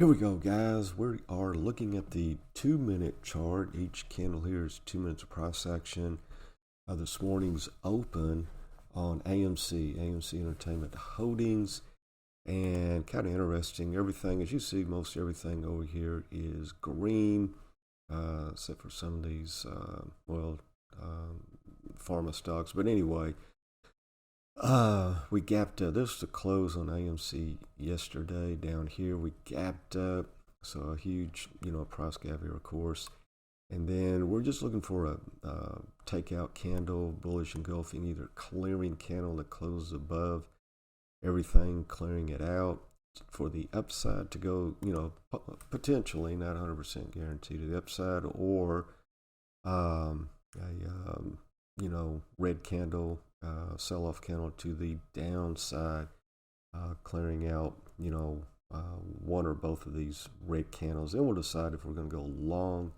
Here we go, guys. We are looking at the 2-minute chart. Each candle here is 2 minutes of price action. This morning's open on AMC Entertainment Holdings. And kind of interesting, everything, as you see, most everything over here is green, except for some of these, pharma stocks. But anyway, we gapped this was the close on AMC yesterday. Down here we gapped up, so a huge price gap here, of course. And then we're just looking for a takeout candle, bullish engulfing, either clearing candle that closes above everything, clearing it out for the upside to go, potentially, not 100% guaranteed to the upside, or a red candle, sell-off candle to the downside, clearing out, one or both of these red candles. Then we'll decide if we're going to go long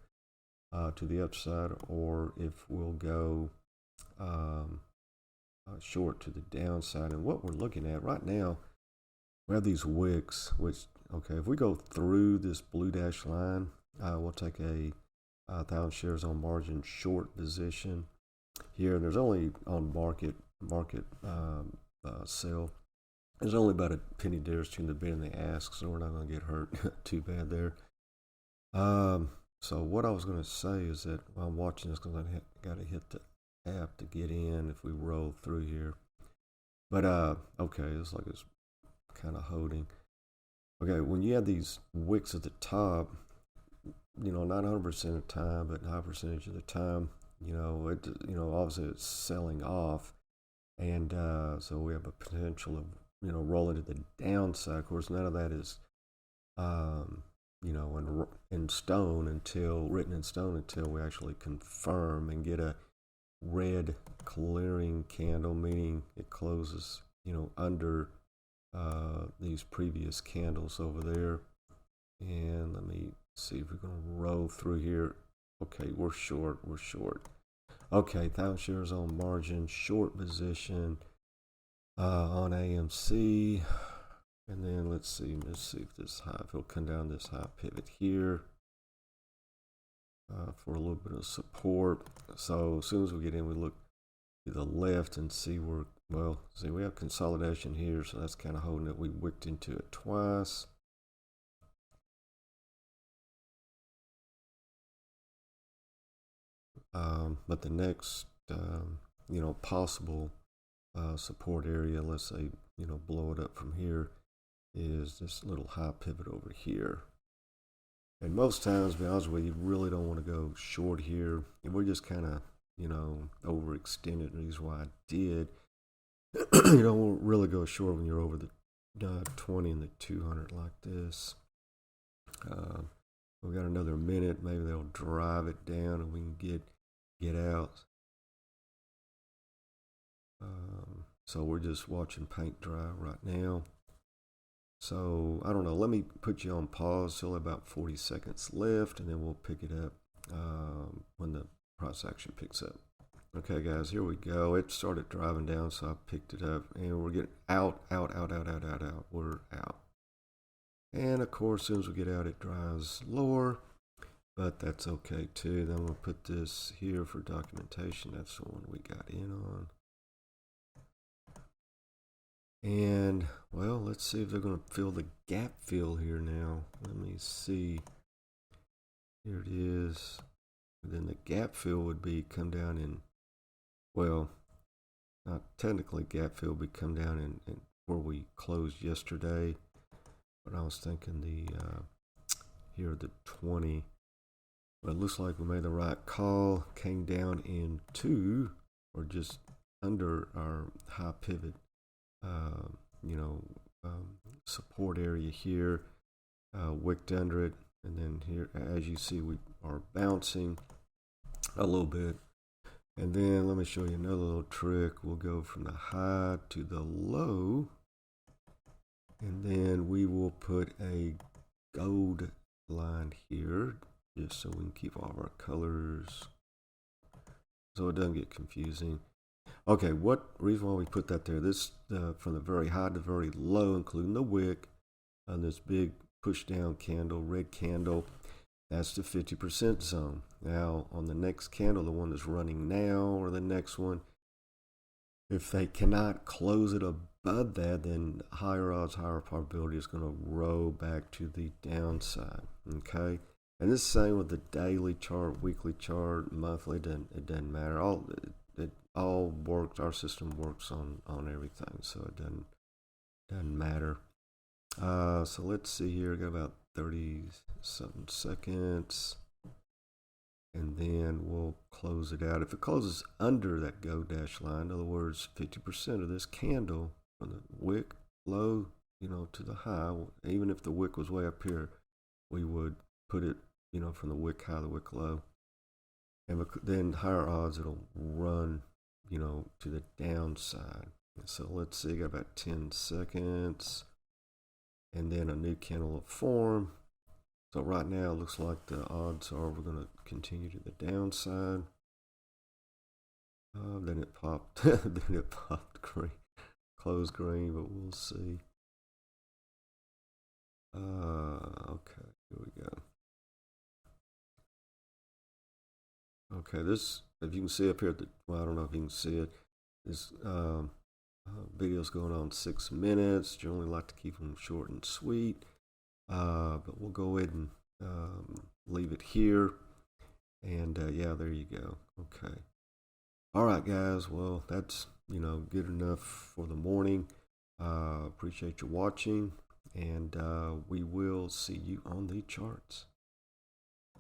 to the upside, or if we'll go short to the downside. And what we're looking at right now, we have these wicks, which, okay, if we go through this blue dash line, we'll take a 1,000 shares on margin short position here. And there's only on market sell, there's only about a penny difference between the bid and the ask, so we're not going to get hurt too bad there. So what I was going to say is that while I'm watching this, because I got to hit the app to get in if we roll through here. But okay, it's like it's kind of holding. Okay, when you have these wicks at the top, not 100% of the time, but high percentage of the time, obviously it's selling off, and so we have a potential of rolling to the downside. Of course, none of that is in stone until written in stone until we actually confirm and get a red clearing candle, meaning it closes under these previous candles over there. And let me see if we're going to roll through here. Okay, we're short. Okay, 1,000 shares on margin, short position on AMC. And then let's see if this high, if it'll come down this high pivot here for a little bit of support. So as soon as we get in, we look to the left and see where, we have consolidation here, so that's kind of holding it. We wicked into it twice. But the next, possible support area, let's say, blow it up from here, is this little high pivot over here. And most times, to be honest with you, really don't want to go short here. And we're just kind of, overextended. The reason why I did, you don't really go short when you're over the 20 and the 200 like this. We got another minute. Maybe they'll drive it down and we can get out. So we're just watching paint dry right now. So I don't know. Let me put you on pause. Still about 40 seconds left, and then we'll pick it up when the price action picks up. Okay, guys, here we go. It started driving down, so I picked it up, and we're getting out. We're out. And of course, as soon as we get out, it drives lower, but that's okay too. Then we'll put this here for documentation. That's the one we got in on. And let's see if they're going to fill the gap fill here now. Let me see. Here it is. And then the gap fill would be come down in, not technically gap fill, but come down in where we closed yesterday. But I was thinking here the 20. But it looks like we made the right call. Came down into, or just under our high pivot, support area here, wicked under it, and then here, as you see, we are bouncing a little bit. And then let me show you another little trick. We'll go from the high to the low, and then we will put a gold line here, just so we can keep all of our colors so it doesn't get confusing. Okay, what reason why we put that there? This from the very high to very low, including the wick, on this big push down candle, red candle. That's the 50% zone. Now, on the next candle, the one that's running now, or the next one, if they cannot close it above that, then higher odds, higher probability is going to roll back to the downside. Okay, and this is the same with the daily chart, weekly chart, monthly. It doesn't matter. It all works. Our system works on everything, so it doesn't matter. So let's see here. Got about 30 something seconds, and then we'll close it out. If it closes under that go dash line, in other words, 50% of this candle from the wick low, to the high, even if the wick was way up here, we would put it, from the wick high to the wick low, and then higher odds it'll run, to the downside. So let's see, got about 10 seconds. And then a new candle will form. So right now it looks like the odds are we're going to continue to the downside. Then it popped. Then it popped green, closed green, but we'll see. Okay, here we go. Okay, this, if you can see up here, I don't know if you can see it. This video's going on 6 minutes. Generally like to keep them short and sweet, but we'll go ahead and leave it here. And yeah, there you go. Okay. All right, guys. Well, that's good enough for the morning. Appreciate you watching, and we will see you on the charts.